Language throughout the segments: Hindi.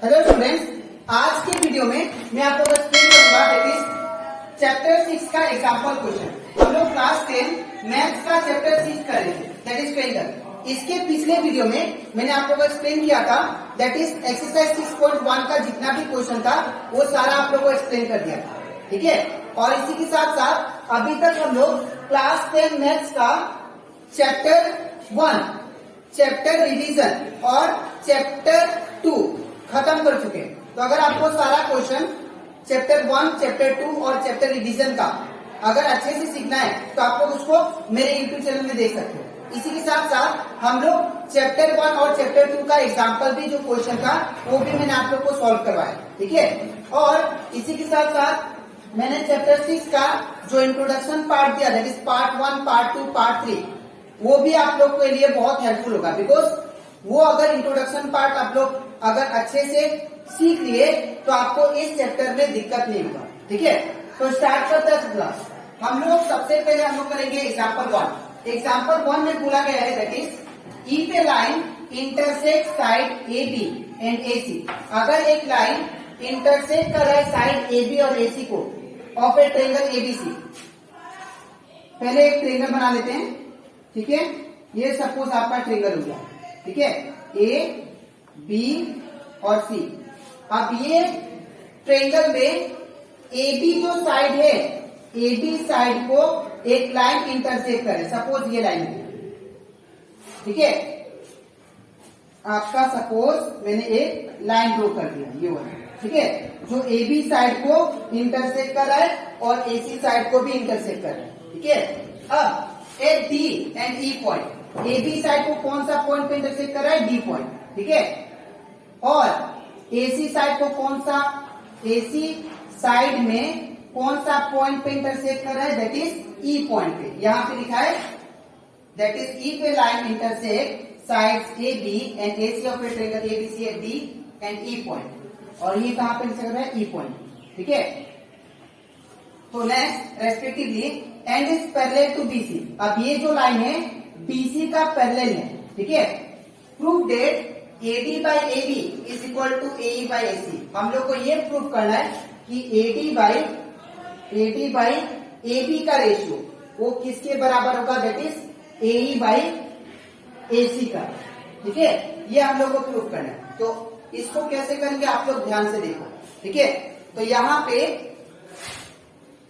हेलो स्टूडेंट्स, आज के वीडियो में मैं आपको एक्सप्लेन करूंगा दैट इज चैप्टर 6 का एग्जांपल क्वेश्चन। हम लोग क्लास 10 मैथ्स का चैप्टर 6 कर रहे थे दैट इज ट्रेंगल। इसके पिछले वीडियो में मैंने आपको एक्सप्लेन किया था दैट इज एक्सरसाइज 6.1 का जितना भी क्वेश्चन था वो सारा आप लोगों को एक्सप्लेन कर दिया था, ठीक है। और इसी के साथ साथ अभी तक हम लोग क्लास 10 मैथ्स का चैप्टर 1, चैप्टर रिवीजन और चैप्टर 2 खत्म कर चुके हैं। तो अगर आपको सारा क्वेश्चन चैप्टर 1, चैप्टर 2 और चैप्टर रिवीजन का अगर अच्छे से सीखना है तो आप लोग उसको मेरे यूट्यूब चैनल में देख सकते हो। इसी के साथ साथ हम लोग चैप्टर 1 और चैप्टर 2 का एग्जाम्पल भी जो क्वेश्चन था वो भी मैंने आप लोग को सॉल्व करवाया, ठीक है। और इसी के साथ साथ मैंने चैप्टर 6 का जो इंट्रोडक्शन पार्ट दिया that is part 1, part 2, part 3 वो भी आप लोग के लिए बहुत हेल्पफुल होगा। बिकॉज वो अगर इंट्रोडक्शन पार्ट आप लोग अगर अच्छे से सीख लिए तो आपको इस चैप्टर में दिक्कत नहीं होगा, ठीक है। तो स्टार्ट करते हैं क्लास। हम लोग सबसे पहले हम लोग करेंगे एग्जाम्पल 1। एग्जाम्पल 1 में बोला गया है that is if a line intersect side A B and A C. अगर एक लाइन इंटरसेक्ट कर रहा है साइड ए बी और ए सी को ऑफ ए ट्रेंगल एबीसी। पहले एक ट्रेंगल बना लेते हैं, ठीक है। ये सपोज आपका ट्रेंगल हो गया, ठीक है, ए बी और सी। अब ये ट्रेंगल में ए बी जो साइड है ए बी साइड को एक लाइन इंटरसेक्ट करे, सपोज ये लाइन, ठीक है। आपका सपोज मैंने एक लाइन ड्रॉ कर दिया ये वाला, ठीक है, जो ए बी साइड को इंटरसेक्ट कर रहा है और ए सी साइड को भी इंटरसेक्ट कर रहा है, ठीक है। अब at D and E point, A B side को कौन सा पॉइंट पे इंटरसेक्ट कर रहा है, डी पॉइंट, ठीक है। और एसी साइड को कौन सा, एसी साइड में कौन सा पॉइंट पे इंटरसेक्ट कर रहा है, दैट इज ई पॉइंट पे। यहां पे लिखा है that is if a line intersect sides A B and AC of a triangle ABC at D and E point. और ये कहां पे इंटरसेक्ट कर रहा है, ई पॉइंट, ठीक है। तो next respectively and is parallel to BC. अब ये जो लाइन है बीसी का पैरेलल है, ठीक है। Prove that AD by AB is equal to AE by AC। हम लोग को ये प्रूव करना है कि AD by AB का रेशियो वो किसके बराबर होगा, that is AE by AC का, ठीक है। ये हम लोग को प्रूव करना है। तो इसको कैसे करेंगे आप लोग ध्यान से देखो, ठीक है। तो यहां पे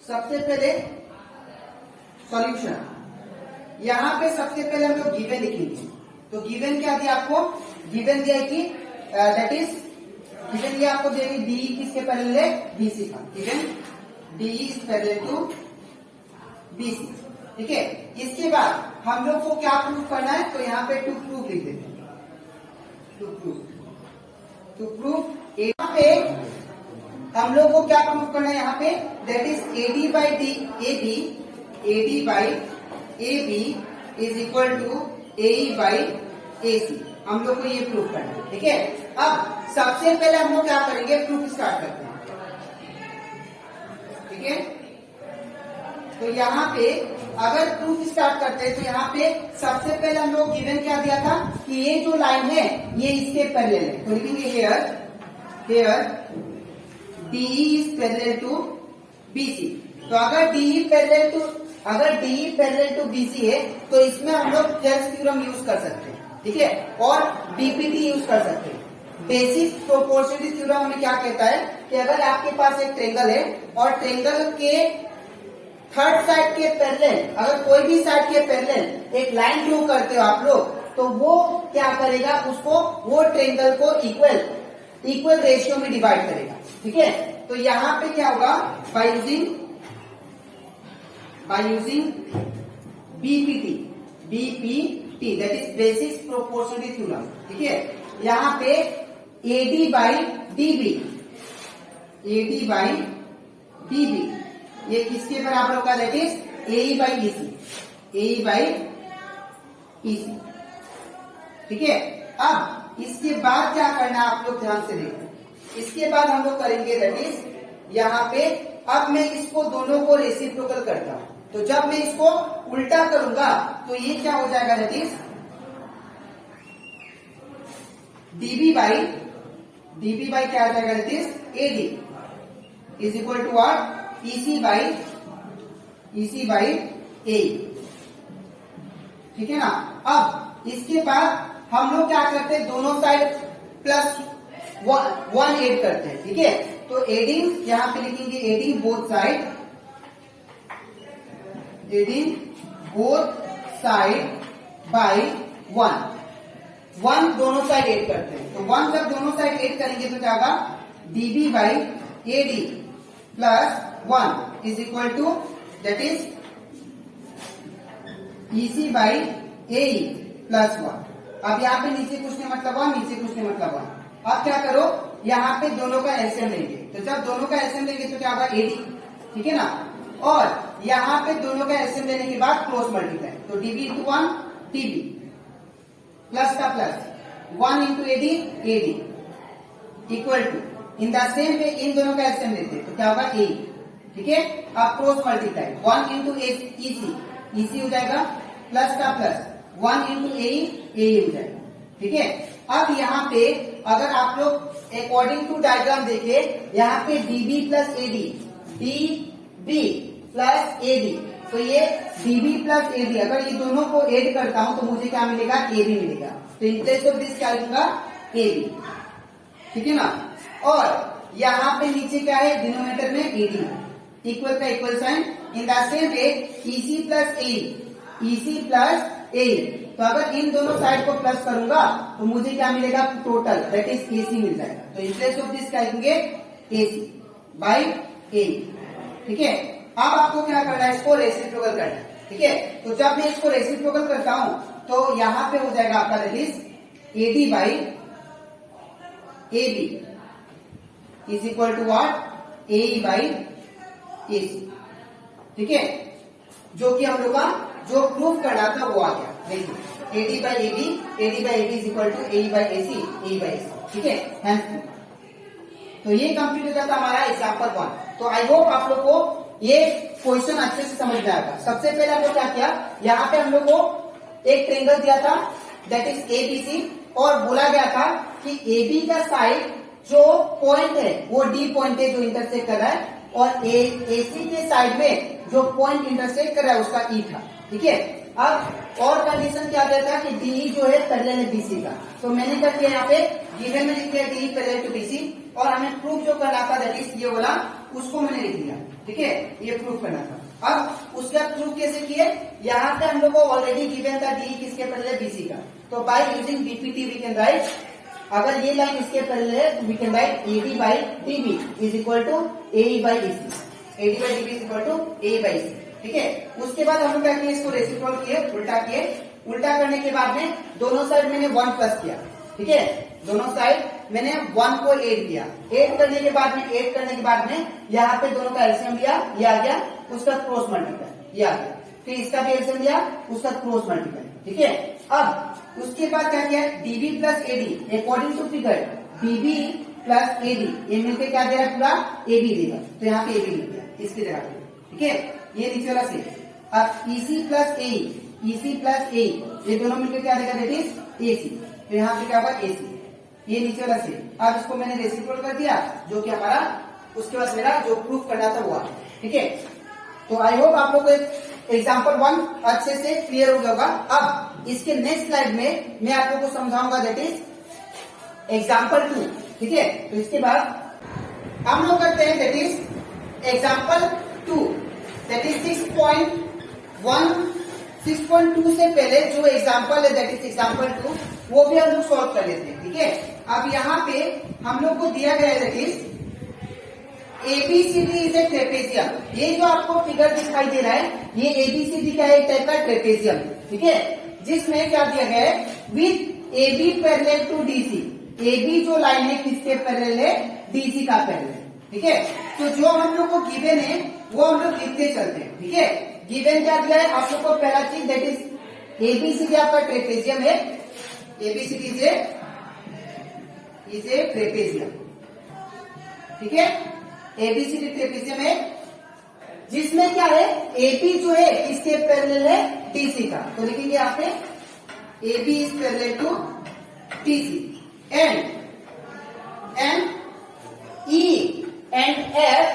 सबसे पहले सॉल्यूशन, यहां पे सबसे पहले हम लोग गिवन लिखेंगे। तो गिवन क्या दिया आपको, गिवन दिया कि दैट इज गिवन दिया आपको देगी डी किसके पैरेलल है, बीसी का, ठीक है। D is parallel to BC, ठीक है। इसके बाद हम लोग को क्या प्रूव करना है, तो यहाँ पे टू प्रूव लिख देते हैं, टू प्रूव। यहाँ पे हम लोग को क्या प्रूव करना है, यहाँ पे that is AD by D A B is equal to A by A C. हम लोग को ये प्रूव करना है, ठीक है। अब सबसे पहले हम लोग क्या करेंगे, प्रूफ स्टार्ट करते हैं, ठीक है। तो यहाँ पे अगर प्रूफ स्टार्ट करते हैं तो यहाँ पे सबसे पहले हम लोग गिवन क्या दिया था कि ये जो लाइन है ये इसके पैरेलल है। तो लिखेंगे here DE is parallel to BC। तो अगर DE पैरेलल टू BC है तो इसमें हम लोग थेल्स थ्योरम यूज कर सकते हैं, ठीक है, और बीपीटी यूज कर सकते हैं। बेसिक प्रोपोर्शनलिटी थ्योरम हमें क्या कहता है कि अगर आपके पास एक ट्रेंगल है और ट्रेंगल के थर्ड साइड के पैरेलल, अगर कोई भी साइड के पैरेलल एक लाइन ड्रॉ करते हो आप लोग, तो वो क्या करेगा, उसको वो ट्रेंगल को इक्वल रेशियो में डिवाइड करेगा, ठीक है। तो यहाँ पे क्या होगा, bye using BPT that is basic proportionality theorem, ठीक है। यहाँ पे एडी बाई डीबी ये किसके बराबर होगा, that is a by EC, ठीक है। अब इसके बाद क्या करना है आप लोग ध्यान से देखो। इसके बाद हम लोग करेंगे दैट इज यहाँ पे अब मैं इसको दोनों को रेसिप्रोकल करता हूं। तो जब मैं इसको उल्टा करूंगा तो ये क्या हो जाएगा, that is DB by DB by क्या आ जाएगा, that is AD is equal to what, EC by A. ठीक है ना। अब इसके बाद हम लोग क्या करते हैं, दोनों साइड प्लस वन एड करते हैं। ठीक है, तो एडिंग यहां पे लिखेंगे adding both side, adding both side by one दोनों साइड एड करते हैं। तो वन जब दोनों साइड एड करेंगे तो क्या होगा, DB by AD plus one is equal to that is EC by A plus one. अब यहाँ पे नीचे कुछ नहीं मतलब वन, नीचे कुछ नहीं मतलब वन। अब क्या करो, यहाँ पे दोनों का एलसीएम लेंगे, तो जब दोनों का एलसीएम लेंगे तो क्या होगा, एडी। ठीक है ना। और यहाँ पे दोनों का एलसीएम लेने के बाद क्रॉस मल्टीप्लाई, तो DB into one DB plus का plus one into AD AD equal to, in the same way इन दोनों का एलसीएम लेते हैं तो क्या होगा, ए। ठीक है, अब cross multiply one into EC, EC हो जाएगा प्लस का प्लस वन इंटू ए हो जाएगा। ठीक है, अब यहाँ पे अगर आप लोग अकॉर्डिंग टू डायग्राम देखे, यहाँ पे DB plus AD, DB plus AD, तो ये डीबी प्लस एडी अगर ये दोनों को ऐड करता हूं तो मुझे क्या मिलेगा, एबी मिलेगा। तो इन प्लेस ऑफ दिस क्या लिखूंगा, एबी। ठीक है ना। और यहाँ पे नीचे क्या है, डिनोमिनेटर में एडी, इक्वल का equal sign, in the same way EC plus A, EC plus A, तो अगर इन दोनों साइड को प्लस करूंगा तो मुझे क्या मिलेगा, टोटल दैट इज एसी मिल जाएगा। तो इन प्लेस ऑफ दिस क्या लिखेंगे, एसी बाई ए। ठीक है, अब आपको क्या करना है, इसको रेसिप्रोकल करना है। ठीक है, तो जब मैं इसको रेसिप्रोकल करता हूं तो यहां पे हो जाएगा आपका that is AD by AB is equal to what, A by AC. ठीक है, जो कि हम लोग का जो प्रूफ करना था वो आ गया। देखिए AD by AB is equal to A by AC, A by AC. ठीक है, थैंक तो ये कंप्लीट हो जाता हमारा एग्जाम्पल वन। तो आई होप आप लोग को ये क्वेश्चन अच्छे से समझ में आएगा। सबसे पहले हम लोग क्या किया, यहाँ पे हम लोग को एक ट्रेंगल दिया था दैट इज एबीसी, और बोला गया था कि एबी का साइड जो पॉइंट है वो डी पॉइंट है जो इंटरसेक्ट कर रहा है, और एसी के साइड में जो पॉइंट इंटरसेक्ट कर रहा है उसका ई था। ठीक है, अब और कंडीशन क्या दिया था कि डी जो है पैरेलल है बीसी का, तो मैंने क्या किया, यहाँ पे गिवन में लिख दिया डी पैरेलल टू बीसी, और हमें प्रूफ जो करना था दैट इज ये वाला, उसको मैंने लिख दिया। ठीक है, ये प्रूफ करना था। अब उसका प्रूफ कैसे किए, यहाँ पे हम लोग को ऑलरेडी गिवन था डी किसके पैरेलल है, बीसी का, तो by using BPT we can write, अगर ये लाइन इसके पैरेलल है तो we can write AD by DB is equal to A by AC, AD by DB is equal to A by C. ठीक है, उसके बाद हम लोग क्या किए, इसको रेसिप्रोकल किए, उल्टा किए, उल्टा करने के बाद में दोनों साइड मैंने वन प्लस किया। ठीक है, दोनों साइड मैंने वन को ऐड किया, ऐड करने के बाद में यहाँ पे दोनों का एलसीएम लिया, ये आ गया, उसका क्रॉस मल्टीप्लाई ये आ गया, फिर इसका भी एलसीएम लिया, उसका क्रॉस मल्टीप्लाई। ठीक है, अब उसके बाद क्या किया, DB plus AD according to figure, DB plus AD ये मिलकर क्या दे रहा है, पूरा एबी देगा, तो यहाँ पे एबी लिख दिया इसकी जगह पे। ठीक है, ये नीचे वाला से, अब ईसी प्लस ए ये दोनों मिलकर क्या देगा, दैट इज एसी, तो यहाँ पे क्या होगा, एसी, ये नीचे वाला से। अब इसको मैंने रेसिप्रोकल कर दिया, जो कि हमारा उसके बाद मेरा जो प्रूफ करना था वो आ। ठीक है, तो आई होप आप लोग को एग्जाम्पल वन अच्छे से क्लियर हो गया होगा। अब इसके नेक्स्ट स्लाइड में मैं आप लोग को समझाऊंगा दैट इज एग्जाम्पल टू। ठीक है, तो इसके बाद हम लोग करते हैं that is example two, that is 6.2 से पहले जो एग्जाम्पल है दैट इज एग्जाम्पल टू, वो भी हम लोग सॉल्व कर लेते हैं। ठीक है, अब यहाँ पे हम लोग को दिया गया है that is ABCD is a trapezium. ये जो आपको फिगर दिखाई दे रहा है ये एबीसीडी का एक टाइप का ट्रेपेजियम। ठीक है, जिसमें क्या दिया गया है, with AB parallel to DC, AB जो लाइन है किसके पैरेलल है, डीसी का पैरेलल। ठीक है, तो जो हम लोग को गिवन है वो हम लोग लिखते चलते हैं। ठीक है, गिवन क्या दिया है आप लोग को, पहला चीज दैट इज एबीसीडी आपका ट्रेपेजियम है, एबीसीडी इज ए ट्रेपेजियम। ठीक है, एबीसीडी ट्रेपेजियम है, जिसमें क्या है, एबी जो है किसके पैरेलल है, डीसी का, तो लिखेंगे यहाँ पे AB is parallel to DC, and E and F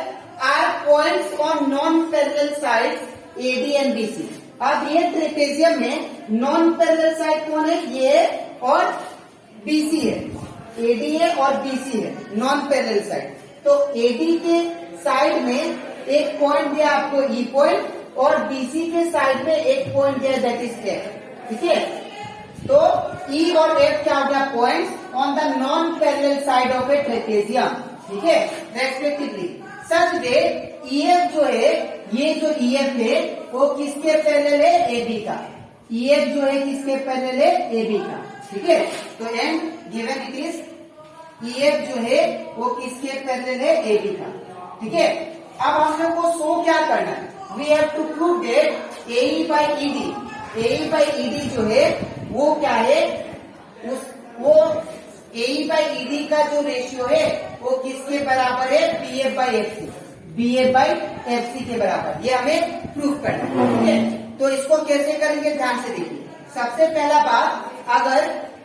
are points on non-parallel sides AD and BC. अब ये ट्रेपेजियम में नॉन पैरेलल साइड कौन है? ये और BC है, AD है और BC है, नॉन पैरेलल साइड। तो AD के साइड में एक पॉइंट दिया आपको E पॉइंट और BC के साइड में एक पॉइंट दिया दैट इज F। ठीक है, तो E और F क्या हो गया? Points on the non parallel side of A trapezium. ठीक है, रेस्पेक्टिवली सच दैट EF जो है, ये जो EF है वो किसके पैरेलल है? AB का। EF जो है किसके पैरेलल है? AB का। ठीक है, तो and given it is EF जो है वो किसके पैरेलल है? AB का। ठीक है, अब हम लोग को शो क्या करना है? We have to prove that AE by ED, AE by ED जो है वो क्या है? वो AE by ED का जो रेशियो है वो किसके बराबर है? BF by FC, BF by FC के बराबर। ये हमें प्रूफ करना है। ठीक है, तो इसको कैसे करेंगे ध्यान से देखिए। सबसे पहला बात, अगर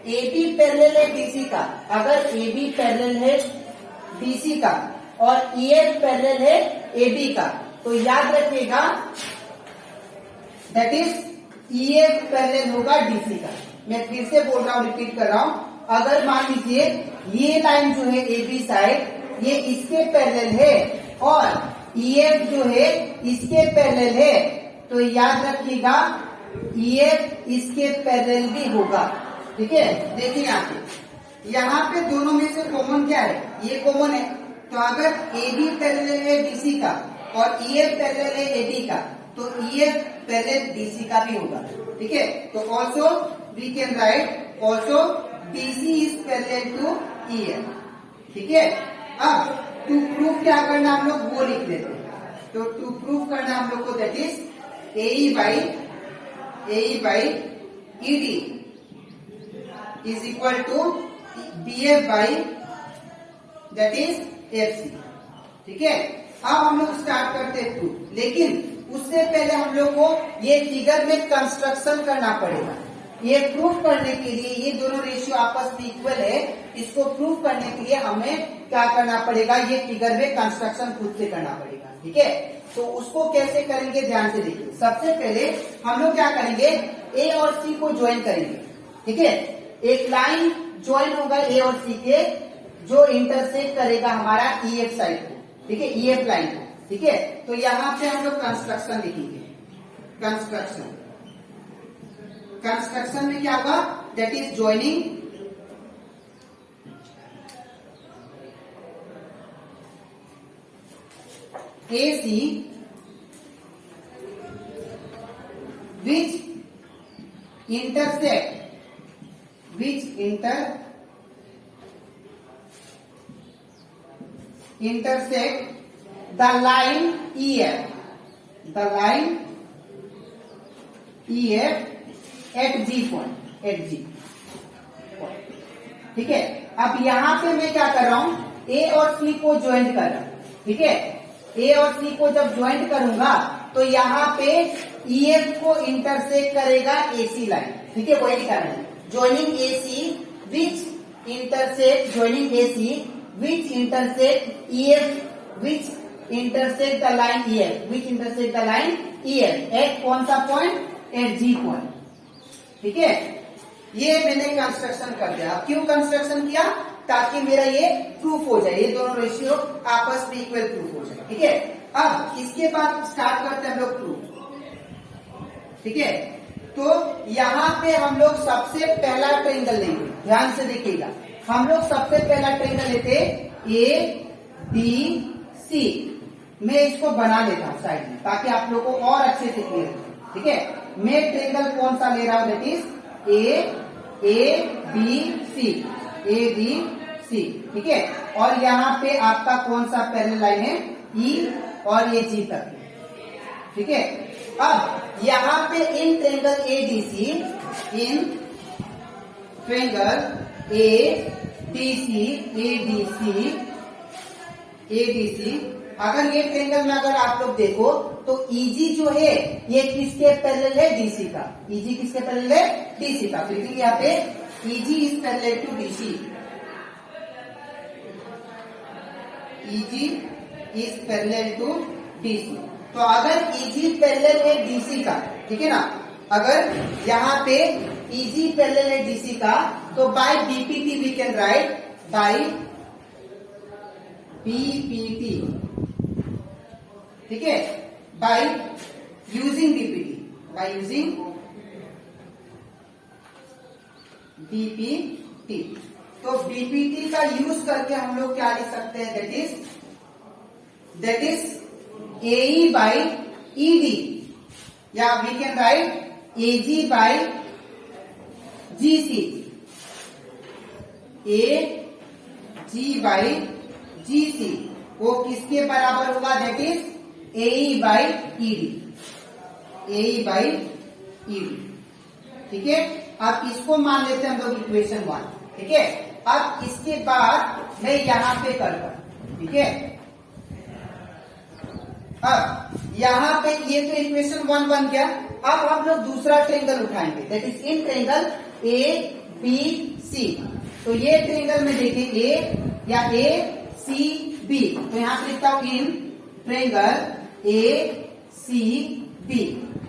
AB पैरेलल है BC का, अगर AB पैरेलल है BC का और EF पैरेलल है AB का, तो याद रखिएगा दैट इज EF पैरेलल होगा DC का। मैं फिर से बोल रहा हूँ, रिपीट कर रहा हूँ। अगर मान लीजिए ये लाइन जो है AB साइड ये इसके पैरेलल है और EF जो है इसके पैरेलल है, तो याद रखिएगा EF इसके पैरेलल भी होगा। ठीक है, देखिए यहाँ पे दोनों में से कॉमन क्या है? ये कॉमन है। तो अगर AB पैरेलल है BC का और EF पैरेलल है AB का, तो EF पैरेलल BC का भी होगा। ठीक है, तो also we can write also BC is parallel to EF। ठीक है, अब टू प्रूफ क्या करना हम लोग वो लिख लेते हैं। तो टू प्रूफ करना हम लोग को that is AE by ED is equal to BF by that is FC। ठीक है, अब हम लोग स्टार्ट करते हैं प्रूफ, लेकिन उससे पहले हम लोग को ये फिगर में कंस्ट्रक्शन करना पड़ेगा। ये प्रूफ करने के लिए ये दोनों रेशियो आपस में इक्वल है, इसको प्रूफ करने के लिए हमें क्या करना पड़ेगा? ये फिगर में कंस्ट्रक्शन खुद से करना पड़ेगा। ठीक है, तो उसको कैसे करेंगे ध्यान से देखिए। सबसे पहले हम लोग क्या करेंगे? A और C को ज्वाइन करेंगे। ठीक है, एक लाइन ज्वाइन होगा A और C के, जो इंटरसेक्ट करेगा हमारा EF साइड को। ठीक है, EF लाइन को। ठीक है, तो यहाँ पे हम लोग कंस्ट्रक्शन लिखेंगे। कंस्ट्रक्शन में क्या होगा? That is joining AC which intersect the line EF at G point। ठीक है, अब यहाँ पे मैं क्या कर रहा हूँ? A और C को ज्वाइंट कर रहा हूँ। ठीक है, A और C को जब ज्वाइंट करूंगा तो यहाँ पे EF को इंटरसेक्ट करेगा AC लाइन। ठीक है, वही लिखा है joining AC which intersect the line EF at कौन सा पॉइंट? Eight G point. ठीक है, ये मैंने कंस्ट्रक्शन कर दिया। क्यों कंस्ट्रक्शन किया? ताकि मेरा ये प्रूफ हो जाए, ये दोनों रेशियो आपस में इक्वल प्रूफ हो जाए। ठीक है, अब इसके बाद स्टार्ट करते हैं हम लोग प्रूफ। ठीक है, तो यहाँ पे हम लोग सबसे पहला ट्रायंगल लेंगे। ध्यान से देखिएगा, हम लोग सबसे पहला ट्रायंगल लेते ABC। मैं इसको बना लेता हूँ साइड में ताकि आप लोगों को और अच्छे से क्लियर हो। ठीक है, मैं ट्रायंगल कौन सा ले रहा हूँ? That is ABC। ठीक है, और यहाँ पे आपका कौन सा पैरेलल लाइन है? E और ये G तक। ठीक है, अब यहाँ पे इन ट्रायंगल ADC अगर ये ट्रायंगल में अगर आप लोग देखो तो EG जो है ये किसके पैरेलल है? DC का। EG किसके पैरेलल है? DC का। फिर यहाँ पे EG is parallel to DC। EG is parallel to DC। तो अगर EG पैरेलल है DC का, ठीक है ना, अगर यहाँ पे EG पैरेलल है DC का, तो by BPT we can write by BPT, ठीक है, by using BPT, by using BPT। तो BPT का यूज करके हम लोग क्या लिख सकते हैं, that is AE by ED, या we can write AG by GC, AG by GC वो किसके बराबर होगा, that is AE by ED, AE by ED, ठीक है। अब इसको मान लेते हैं हम लोग इक्वेशन 1, ठीक है। अब इसके बाद मैं यहां पे करता हूं, ठीक है। अब यहां पे ये तो इक्वेशन 1 बन गया। अब हम लोग दूसरा ट्रायंगल उठाएंगे, that is in triangle ABC। तो ये ट्रायंगल में देखिए A या ACB, तो यहां पे लिखता हूं इन ट्रायंगल ACB।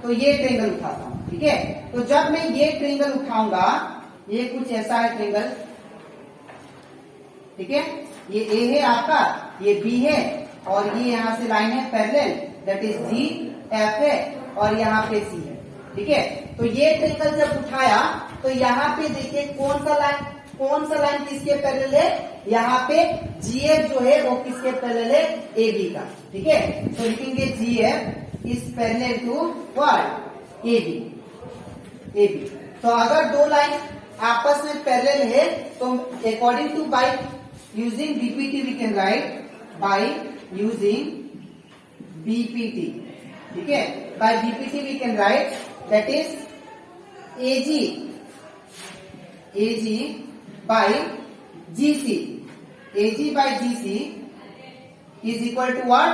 तो ये ट्रायंगल उठाता हूं, ठीक है। तो जब मैं ये ट्रायंगल उठाऊंगा, ये कुछ ऐसा है ट्रायंगल, ठीक है। ये A है आपका, ये B है, और ये यहां से लाइन है पैरेलल, दैट इज GF है, और यहाँ पे C है, ठीक है। तो ये ट्रायंगल जब उठाया तो यहाँ पे देखिए कौन सा लाइन किसके पैरेलल है, यहाँ पे GF जो है वो किसके पैरेलल है, AB का, ठीक है। तो लिखेंगे GF is parallel to what, AB। तो अगर दो लाइन आपस में पैरेलल है तो according to by using BPT we can write by using BPT, ठीक है। By BPT we can write that is AG by GC, AG by GC is equal to what,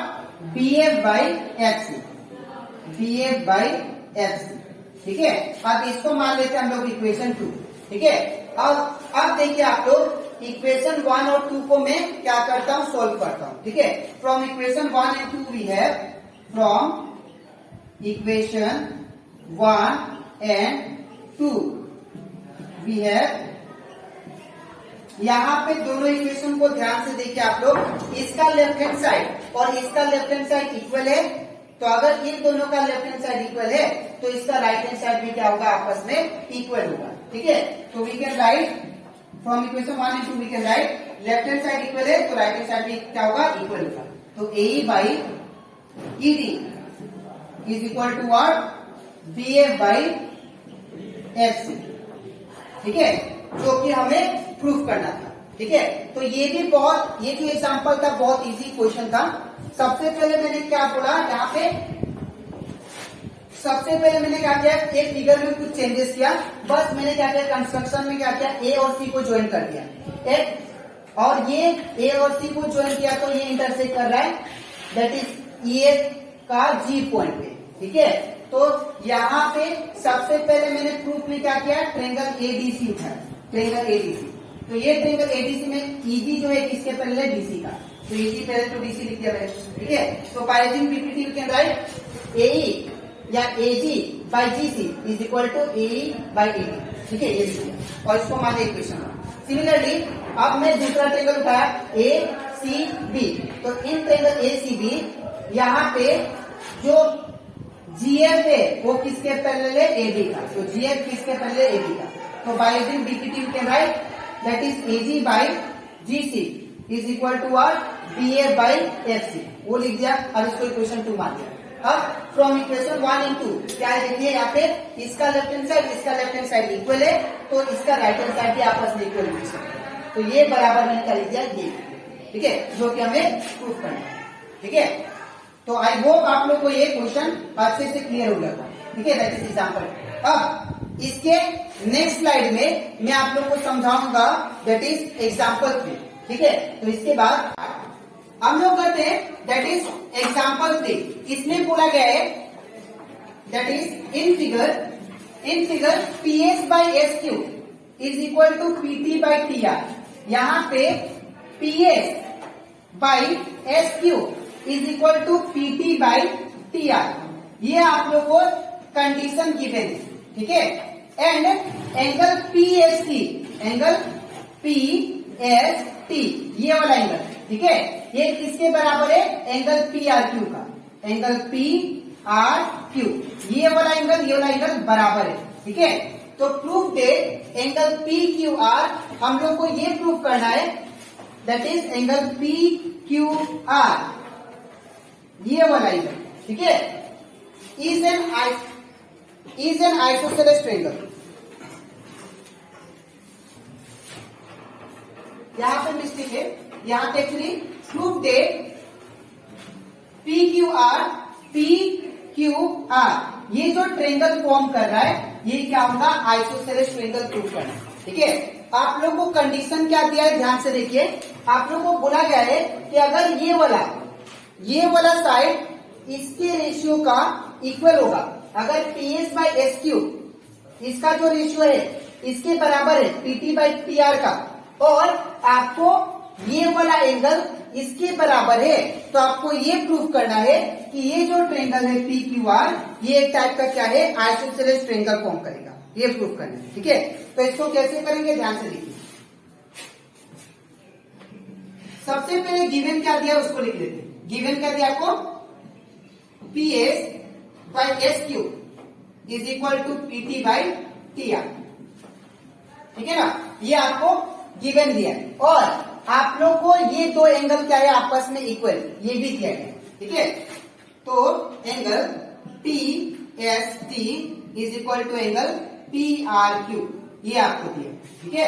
BF by FC, BF by FC, ठीक है। अब इसको मान लेते हैं हम लोग इक्वेशन 2, ठीक है। अब देखिए आप लोग इक्वेशन 1 और 2 को मैं क्या करता हूं, सोल्व करता हूं, ठीक है। From equation 1 and 2 we have, from equation 1 and 2 we have, यहाँ पे दोनों इक्वेशन को ध्यान से देखिए आप लोग, इसका लेफ्ट हैंड साइड और इसका लेफ्ट हैंड साइड इक्वल है। तो अगर इन दोनों का लेफ्ट हैंड साइड इक्वल है तो इसका राइट हैंड साइड भी क्या होगा, आपस में इक्वल होगा, ठीक है। तो we can write from equation 1 and 2 we can write left hand side equal है तो राइट हैंड साइड भी क्या होगा, इक्वल होगा। तो AE by ED is equal to what, BF by FC, ठीक है, जो कि हमें प्रूफ करना था, ठीक है। तो ये भी बहुत, ये जो एग्जांपल था बहुत इजी क्वेश्चन था। सबसे पहले मैंने क्या बोला, यहाँ पे सबसे पहले मैंने क्या किया, एक फिगर में कुछ चेंजेस किया, बस मैंने क्या किया, कंस्ट्रक्शन में क्या किया, A और C को ज्वाइन कर दिया, एक, और ये A और C को ज्वाइन किया तो ये इंटरसेक्ट कर रहा है, दैट इज E का G पॉइंट पे, ठीक है। तो यहाँ पे सबसे पहले मैंने प्रूफ में क्या किया, ट्रायंगल ADC था, ट्रायंगल ADC। तो ये ट्रायंगल ADC में EG जो है किसके पैरेलल है, DC का, तो EG पैरेलल टू DC लिख दिया मैंने, ठीक है। तो by using BPT you can write AE या AG by GC is equal to AE by AD, ठीक है, ये लिख दिया और इसको माने इक्वेशन। सिमिलरली अब मैं दूसरा ट्रायंगल उठाया ACB, तो इन ट्रायंगल ACB यहाँ पे जो GF है वो किसके पैरेलल है, AB का, तो GF किसके पैरेलल है, AB का। तो by using BPT you can write that is AG by GC is equal to what, BF by FC, वो लिख दिया। अब इसको इक्वेशन 2 मान दिया। अब फ्रॉम इक्वेशन 1 एंड 2 क्या है, देखिए यहाँ पे इसका लेफ्ट हैंड साइड इसका लेफ्ट हैंड साइड इक्वल है तो इसका राइट हैंड साइड भी आपस में इक्वल लिख सकते हैं। तो ये बराबर मैंने क्या लिख दिया, ये, ठीक है, जो कि हमें प्रूफ करना है, ठीक है। तो आई होप आप लोग को ये क्वेश्चन अच्छे से क्लियर हो गया, ठीक है, दैट इज एग्जांपल। अब इसके नेक्स्ट स्लाइड में मैं आप लोग को समझाऊंगा दैट इज एग्जांपल 3, ठीक है। तो इसके बाद हम लोग करते हैं दैट इज एग्जांपल 3। इसमें बोला गया है that is in figure PS by SQ is equal to PT by TR। यहाँ पे PS by S Q is equal to P T by T R. ये आप लोग को कंडीशन गिवन है, ठीक है। And angle P S T, angle P S T, ये वाला एंगल, ठीक है, ये किसके बराबर है? एंगल पी आर क्यू का, एंगल पी आर क्यू, ये वाला एंगल बराबर है, ठीक है। तो proof they angle P Q are, हम लोग को ये प्रूफ करना है, that is angle P Q are, ये वाला एंगल, ठीक है, इज एन आइसोसेलेस ट्रायंगल। यहां पे मिस्टेक है, यहां पे actually proof they P Q are, ये जो ट्रायंगल फॉर्म कर रहा है ये क्या होगा? आइसोसेलेस ट्रायंगल प्रूफ करना, ठीक है। आप लोगों को कंडीशन क्या दिया है, ध्यान से देखिए। आप लोगों को बोला गया है कि अगर ये वाला साइड इसके रेशियो का इक्वल होगा, अगर P S by S Q इसका जो रेशियो है इसके बराबर है P T by P R का, और आपको ये वाला एंगल इसके बराबर है, तो आपको ये प्रूफ करना है कि ये जो ट्रायंगल है पी क्यू आर, ये एक टाइप का क्या है? आइसोसेलेस ट्रायंगल फॉर्म करेगा, ये प्रूफ करना है, ठीक है। तो इसको कैसे करेंगे, ध्यान से देखिए। सबसे पहले गिवन क्या दिया उसको लिख लेते हैं। गिवन क्या दिया आपको? P S by S Q is equal to P T by T R, ठीक है ना, ये आपको गिवन दिया है। और आप लोग को ये दो एंगल क्या है? आपस में इक्वल, ये भी दिया है, ठीक है। तो angle P S T is equal to angle P R Q, ये आपको दिया, ठीक है।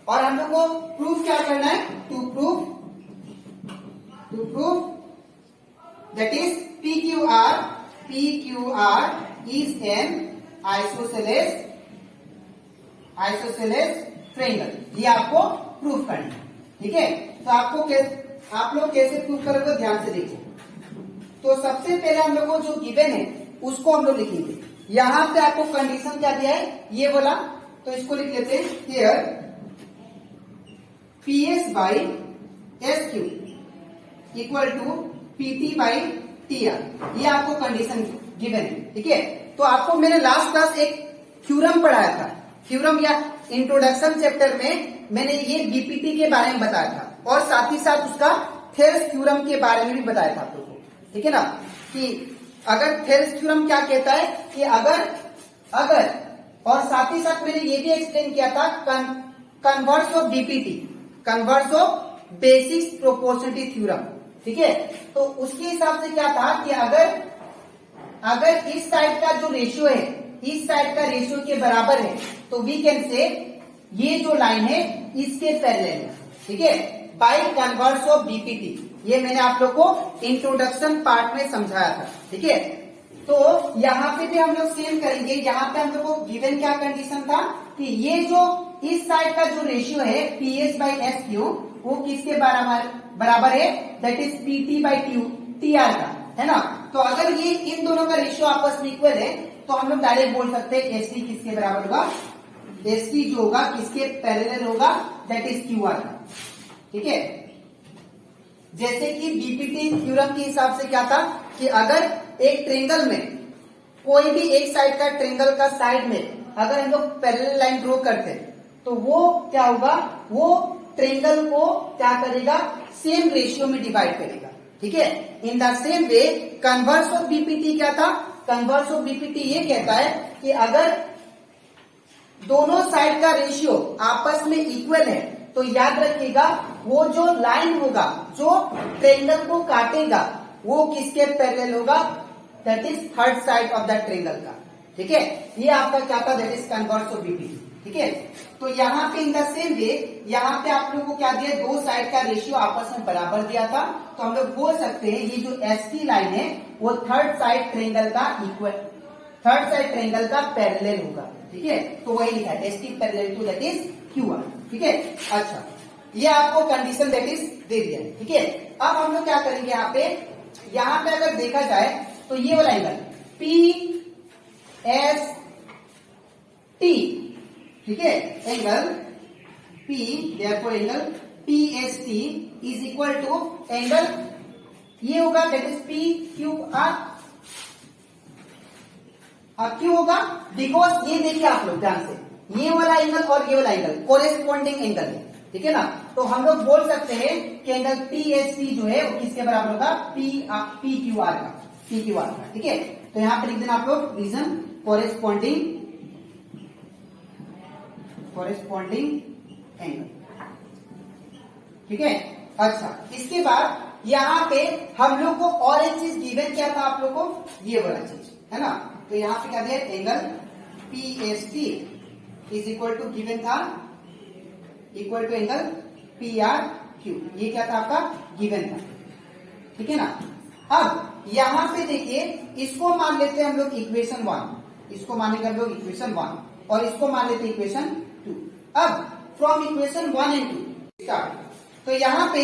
और हम लोग को प्रूफ क्या करना है? To proof that is P Q R is an isosceles triangle, ये आपको प्रूफ करना है, ठीक है। तो आप लोग कैसे प्रूफ करोगे, ध्यान से देखिए। तो सबसे पहले हम लोग को जो गिवन है उसको हम लोग लिखेंगे। यहां पे आपको कंडीशन क्या दिया है? ये बोला, तो इसको लिख लेते हैं, here P S by S Q equal to P T by T R, ये आपको कंडीशन गिवन है, ठीक है। तो आपको मैंने लास्ट क्लास एक थ्योरम पढ़ाया था, थ्योरम या इंट्रोडक्शन चैप्टर में मैंने ये बीपीटी के बारे में बताया था, और साथ ही साथ उसका थेल्स थ्योरम के बारे में भी बताया था आप लोगों को, ठीक है ना। कि अगर थेल्स थ्योरम क्या कहता है कि अगर और साथ ही साथ मैंने ये भी एक्सप्लेन किया था converse of BPT, converse of basic proportionality theorem, ठीक है। तो उसके हिसाब से क्या था कि अगर इस साइड का जो रेशियो है इस साइड का रेशियो के बराबर है, तो वी कैन से ये जो लाइन है इसके पैरेलल है, ठीक है, बाय कन्वर्स ऑफ बीपीटी। ये मैंने आप लोग को इंट्रोडक्शन पार्ट में समझाया था, ठीक है। तो यहाँ पे भी हम लोग सेम करेंगे। यहाँ पे हम लोग को गिवन क्या कंडीशन था कि ये जो इस साइड का जो रेशियो है P S by S Q, वो किसके बराबर है? That is P T by T are का, है ना। तो अगर ये इन दोनों का रेशियो आपस में इक्वल है, तो हम लोग डायरेक्ट बोल सकते हैं एस टी किसके बराबर होगा? एस टी जो होगा किसके पैरेलल होगा? दैट इज क्यू आर का, ठीक है। जैसे कि बीपीटी थ्योरम के हिसाब से क्या था कि अगर एक ट्रायंगल में कोई भी एक साइड का ट्रायंगल का साइड में अगर हम लोग पैरेलल लाइन ड्रॉ करते हैं, तो वो क्या होगा? वो ट्रायंगल को क्या करेगा? सेम रेशियो में डिवाइड करेगा, ठीक है। इन the same way converse of BPT क्या था? कन्वर्स ऑफ बीपीटी ये कहता है कि अगर दोनों साइड का रेशियो आपस में इक्वल है, तो याद रखिएगा वो जो लाइन होगा जो ट्रायंगल को काटेगा वो किसके पैरेलल होगा? That is third side of the triangle का, ठीक है। ये आपका क्या था? That is converse of BPT, ठीक है। तो यहाँ पे इन द सेम वे यहाँ पे आप लोगों को क्या दिया? दो साइड का रेशियो आपस में बराबर दिया था, तो हम लोग बोल सकते हैं ये जो एस टी लाइन है वो थर्ड साइड ट्रायंगल का इक्वल, थर्ड साइड ट्रायंगल का पैरेलल होगा, ठीक है। तो वही लिखा है S T parallel to that is Q R, ठीक है। अच्छा, ये आपको कंडीशन दैट इज दे दिया है, ठीक है। अब हम लोग क्या करेंगे? यहाँ पे अगर देखा जाए तो ये वाला एंगल पी एस टी, ठीक है, angle P, therefore angle P S T is equal to angle ये होगा that is P Q R. अब क्यों होगा? बिकॉज ये देखिए आप लोग ध्यान से, ये वाला एंगल और ये वाला एंगल कोरेस्पॉन्डिंग एंगल है, ठीक है ना। तो हम लोग बोल सकते हैं कि एंगल पी एस टी जो है वो किसके बराबर होगा? पी क्यू आर का, पी क्यू आर का, ठीक है। तो यहां पर लिख देना आप लोग रीजन कोरेस्पॉन्डिंग एंगल, ठीक है। अच्छा, इसके बाद यहां पे हम लोग को और एक चीज गिवन क्या था आप लोग को? ये वाला चीज है ना। तो यहां पे क्या दिया? Angle P S T is equal to given था equal to angle P R Q. ये क्या था आपका? गिवन था, ठीक है ना। अब यहां पे देखिए, इसको मान लेते हैं हम लोग इक्वेशन 1, इसको मानेंगे हम लोग इक्वेशन 1 और इसको मान लेते हैं इक्वेशन 2। अब फ्रॉम इक्वेशन 1 एंड 2 स्टार्ट। तो यहाँ पे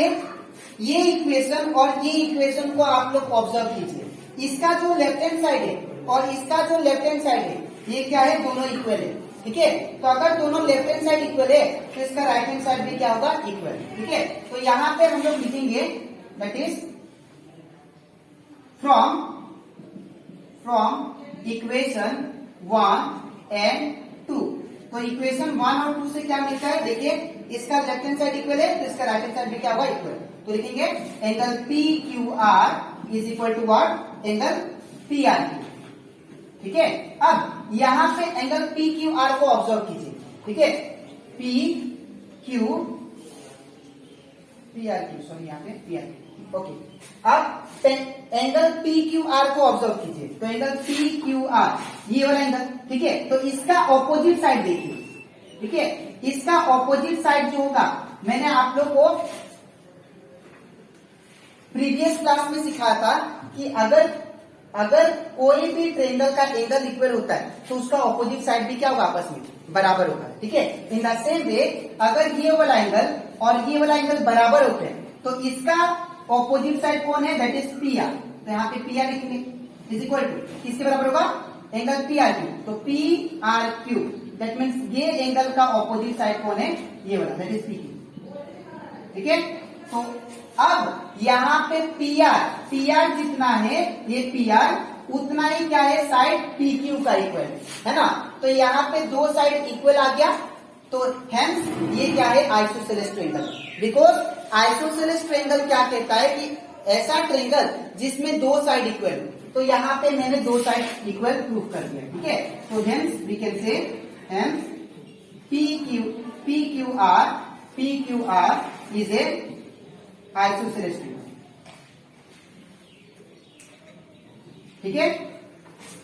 ये इक्वेशन और ये इक्वेशन को आप लोग ऑब्जर्व कीजिए। इसका जो लेफ्ट हैंड साइड है और इसका जो लेफ्ट हैंड साइड है, ये क्या है? दोनों इक्वल है, ठीक है। तो अगर दोनों लेफ्ट हैंड साइड इक्वल है तो इसका राइट हैंड साइड भी क्या होगा? इक्वल, ठीक है। तो यहाँ पे हम लोग लिखेंगे that is from equation 1 and 2। तो इक्वेशन 1 और 2 से क्या मिलता है? देखिए, इसका लेफ्ट हैंड साइड इक्वल है तो इसका राइट हैंड साइड भी क्या होगा? इक्वल। तो लिखेंगे angle P Q R is equal to what? Angle P R Q, ठीक है। अब यहां पे एंगल पी क्यू आर को ऑब्जर्व कीजिए, ठीक है। पी आर क्यू सॉरी, यहाँ पे पी आर क्यू, ओके। अब एंगल पी क्यू आर को ऑब्जर्व कीजिए। तो एंगल पी क्यू आर ये वाला एंगल, ठीक है। तो इसका ऑपोजिट साइड देखिए, ठीक है। इसका ऑपोजिट साइड जो होगा, मैंने आप लोग को प्रीवियस क्लास में सिखाया था कि अगर कोई भी ट्रायंगल का एंगल इक्वल होता है तो उसका ऑपोजिट साइड भी क्या होगा? आपस में बराबर होगा, ठीक है। इन द सेम वे, अगर ये वाला एंगल और ये वाला एंगल बराबर होते हैं तो इसका ऑपोजिट साइड कौन है? That is P R. तो यहाँ पे पी आर लिखेंगे इज इक्वल टू किसके बराबर होगा? Angle P R Q. तो P R Q that means ये एंगल का ऑपोजिट साइड कौन है? ये वाला, दैट इज पी क्यू, ठीक है। तो अब यहाँ पे पी आर जितना है, ये पी आर उतना ही क्या है? साइड पी क्यू का इक्वल है ना। तो यहाँ पे दो साइड इक्वल आ गया, तो हेंस ये क्या है? Isosceles triangle. Because isosceles triangle क्या कहता है कि ऐसा ट्रायंगल जिसमें दो साइड इक्वल। तो यहाँ पे मैंने दो साइड इक्वल प्रूव कर दिया, ठीक है। तो hence we can say hence P Q R is a isosceles triangle, ठीक है।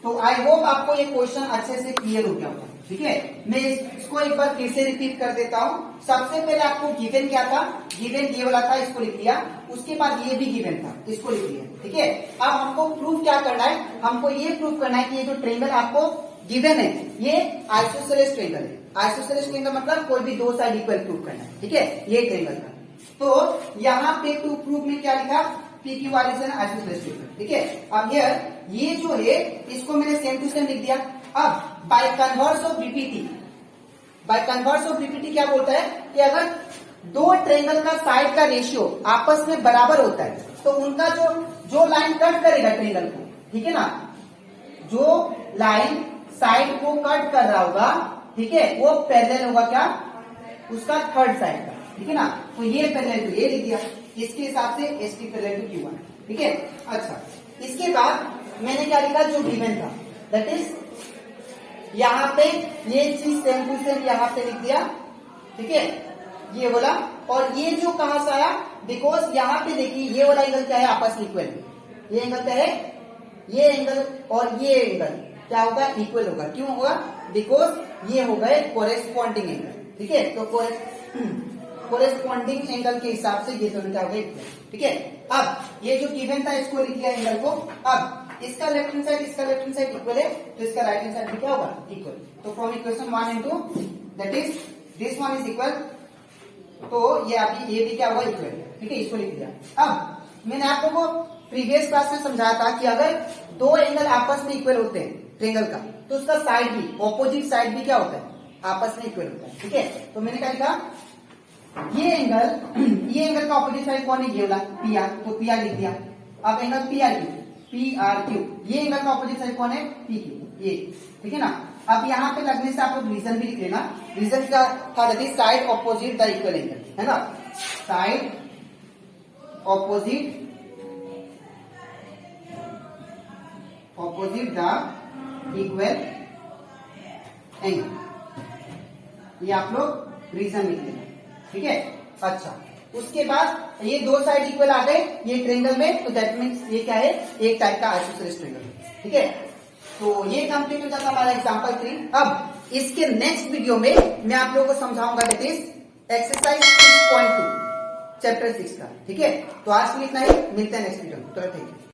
तो आई होप आपको ये क्वेश्चन अच्छे से क्लियर हो गया होगा, ठीक है। मैं इसको एक बार फिर से रिपीट कर देता हूं। सबसे पहले आपको गिवन क्या था? गिवन ये वाला था, इसको लिख लिया। उसके बाद ये भी गिवन था, इसको लिख लिया, ठीक है। अब हमको प्रूफ क्या करना है? हमको ये प्रूफ करना है कि ये जो ट्रायंगल आपको गिवन है ये आइसोसेलेस ट्रायंगल है। आइसोसेलेस ट्रायंगल मतलब कोई भी दो साइड इक्वल प्रूफ करना है, ठीक है। ये ट्रायंगल था। तो यहाँ पे टू प्रूफ में क्या लिखा? P Q R is an isosceles triangle, ठीक है। अब ये जो है इसको मैंने सेम टू सेम लिख दिया। अब बाय कन्वर्स ऑफ बीपीटी क्या बोलता है कि अगर दो ट्रायंगल का साइड का रेशियो आपस में बराबर होता है तो उनका जो लाइन कट करेगा ट्रायंगल को, ठीक है ना, जो लाइन साइड को कट कर रहा होगा, ठीक है, वो पैरेलल होगा क्या? उसका थर्ड साइड का, ठीक है ना। तो ये पैरेलल टू ये लिख दिया। इसके हिसाब से S T parallel to Q one, ठीक है। अच्छा, इसके बाद मैंने क्या लिखा? जो गिवन था दैट इज यहाँ पे ये चीज सेम टू सेम यहाँ पे लिख दिया, ठीक है, ये बोला। और ये जो कहां से आया? बिकॉज यहाँ पे देखिए ये वाला एंगल क्या है? आपस में इक्वल। ये एंगल क्या है? ये एंगल और ये एंगल क्या होगा? इक्वल होगा। क्यों होगा? बिकॉज ये हो गए कोरेस्पॉन्डिंग एंगल, ठीक है। तो कोरेस्पॉन्डिंग एंगल के हिसाब से ये दोनों क्या हो गए? इक्वल, ठीक है। अब ये जो गिवन था इसको लिख दिया एंगल को। अब इसका लेफ्ट हैंड साइड इसका लेफ्ट हैंड साइड इक्वल है तो इसका राइट हैंड साइड भी क्या होगा? इक्वल। तो from equation 1 and 2 that is this one is equal, तो ये भी क्या होगा? इक्वल, ठीक है। इसको लिख दिया। अब मैंने आप लोगों को प्रीवियस क्लास में समझाया था कि अगर दो एंगल आपस में इक्वल होते हैं ट्रायंगल का तो उसका साइड भी, ऑपोजिट साइड भी क्या होता है? आपस में इक्वल होता है, ठीक है। तो मैंने क्या लिखा? ये एंगल का ऑपोजिट साइड कौन है? ये वाला पी आर, तो पी आर लिख दिया। अब angle P R Q, P R Q, ये एंगल का ऑपोजिट साइड कौन है? पी क्यू, ये, ठीक है ना। अब यहाँ पे लगने से आप लोग रीजन भी लिख लेना। रीजन का था that is side opposite the equal angle, है ना, side opposite the equal angle, ये आप लोग रीजन लिख लेना, ठीक है। अच्छा, उसके बाद ये दो साइड इक्वल आ गए ये ट्रायंगल में, तो दैट मीन्स ये क्या है? एक टाइप का आइसोसेलेस ट्रायंगल, ठीक है। तो ये कंप्लीट हो जाता हमारा एग्जांपल 3। अब इसके नेक्स्ट वीडियो में मैं आप लोगों को समझाऊंगा दैट इज एक्सरसाइज 6.2 चैप्टर 6 का, ठीक है। तो आज के लिए इतना ही, मिलते हैं नेक्स्ट वीडियो में, तो थैंक यू।